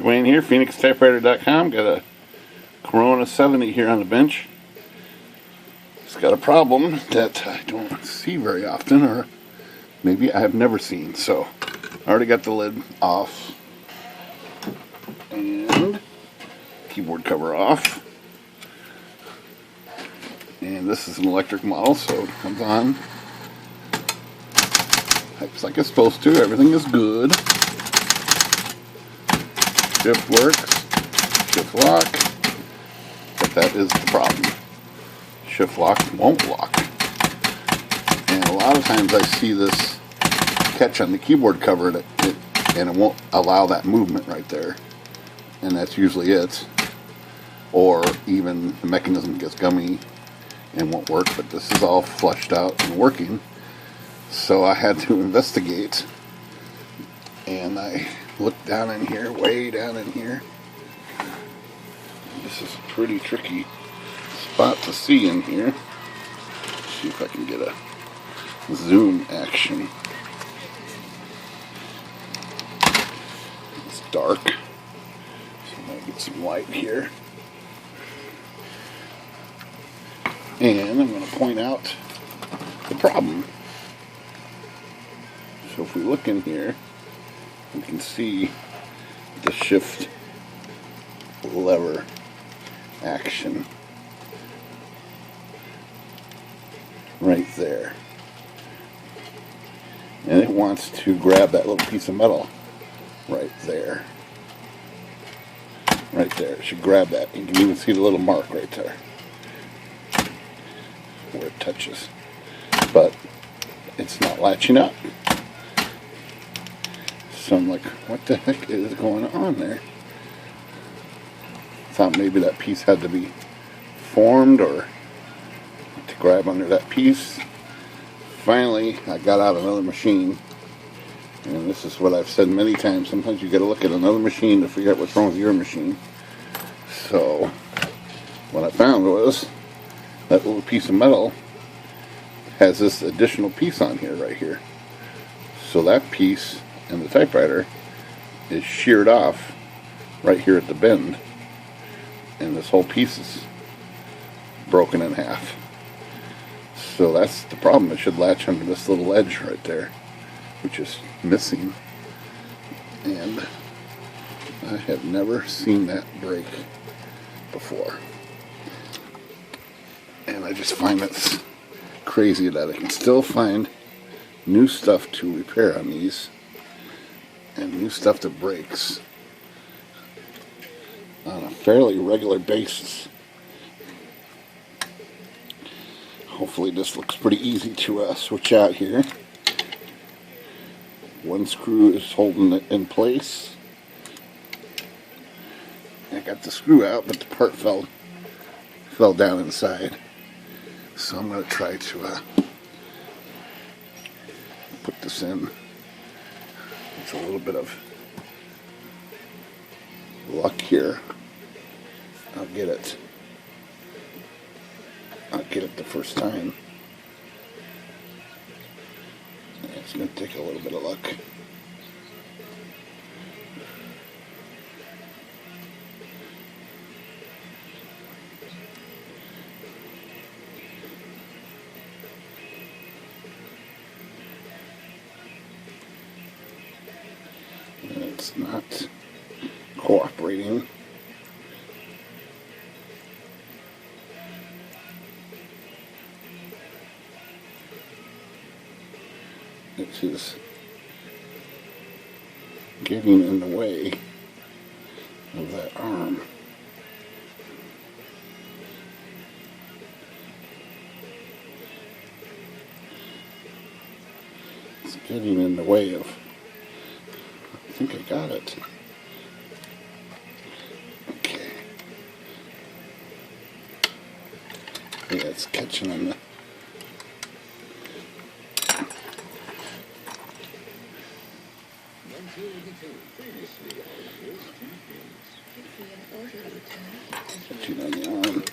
Dwayne here, PhoenixTypewriter.com. Got a Corona 70 here on the bench. It's got a problem that I don't see very often, or maybe I have never seen. So I already got the lid off and keyboard cover off. And this is an electric model, so it comes on. Types like it's supposed to. Everything is good. Shift works. Shift lock. But that is the problem. Shift lock won't lock. And a lot of times I see this catch on the keyboard cover and it won't allow that movement right there. And that's usually it. Or even the mechanism gets gummy and won't work, but this is all flushed out and working. So I had to investigate, and I looked down in here, way down in here. This is a pretty tricky spot to see in here. Let's see if I can get a zoom action. It's dark, so I'm going to get some light here. And I'm going to point out the problem. So if we look in here, we can see the shift lever action right there. And it wants to grab that little piece of metal right there. Right there. It should grab that. You can even see the little mark right there where it touches, but it's not latching up. So I'm like, what the heck is going on there? Thought maybe that piece had to be formed or to grab under that piece. Finally, I got out another machine, and this is what I've said many times. Sometimes you got to look at another machine to figure out what's wrong with your machine. So what I found was that little piece of metal has this additional piece on here, right here. So that piece and the typewriter is sheared off right here at the bend, and this whole piece is broken in half. So that's the problem. It should latch under this little edge right there, which is missing, and I have never seen that break before. And I just find it crazy that I can still find new stuff to repair on these, and new stuff that breaks on a fairly regular basis. Hopefully this looks pretty easy to switch out here. One screw is holding it in place. I got the screw out, but the part fell down inside. So I'm going to try to put this in. It's a little bit of luck here. I'll get it the first time. It's going to take a little bit of luck. It's not cooperating. It is getting in the way of that arm. It's getting in the way of, I think I got it. Okay. Yeah, it's catching on the catching on the arm.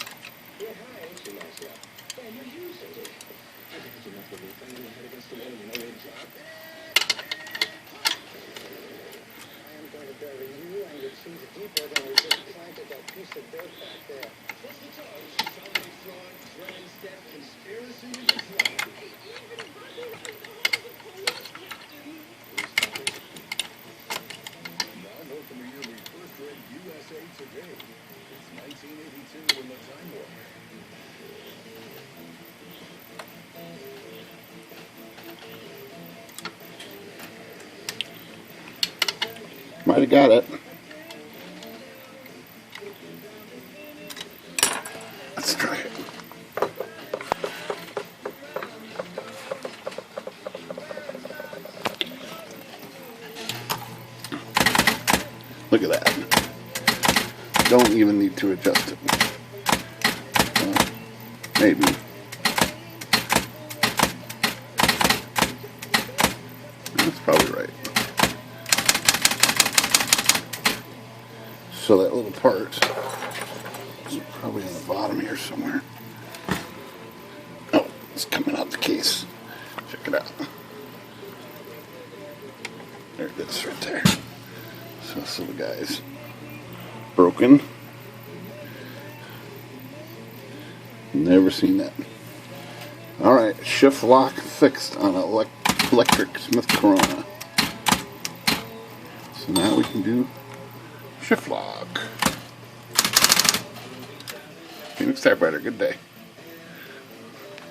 Might have got it. Let's try it. Look at that. Don't even need to adjust it. Maybe. That's probably right. So that little part is probably on the bottom here somewhere. Oh, it's coming out the case. Check it out. There it is right there. So this little guy's broken. Never seen that. Alright, shift lock fixed on an electric Smith Corona. So now we can do shift lock. Phoenix Typewriter, good day.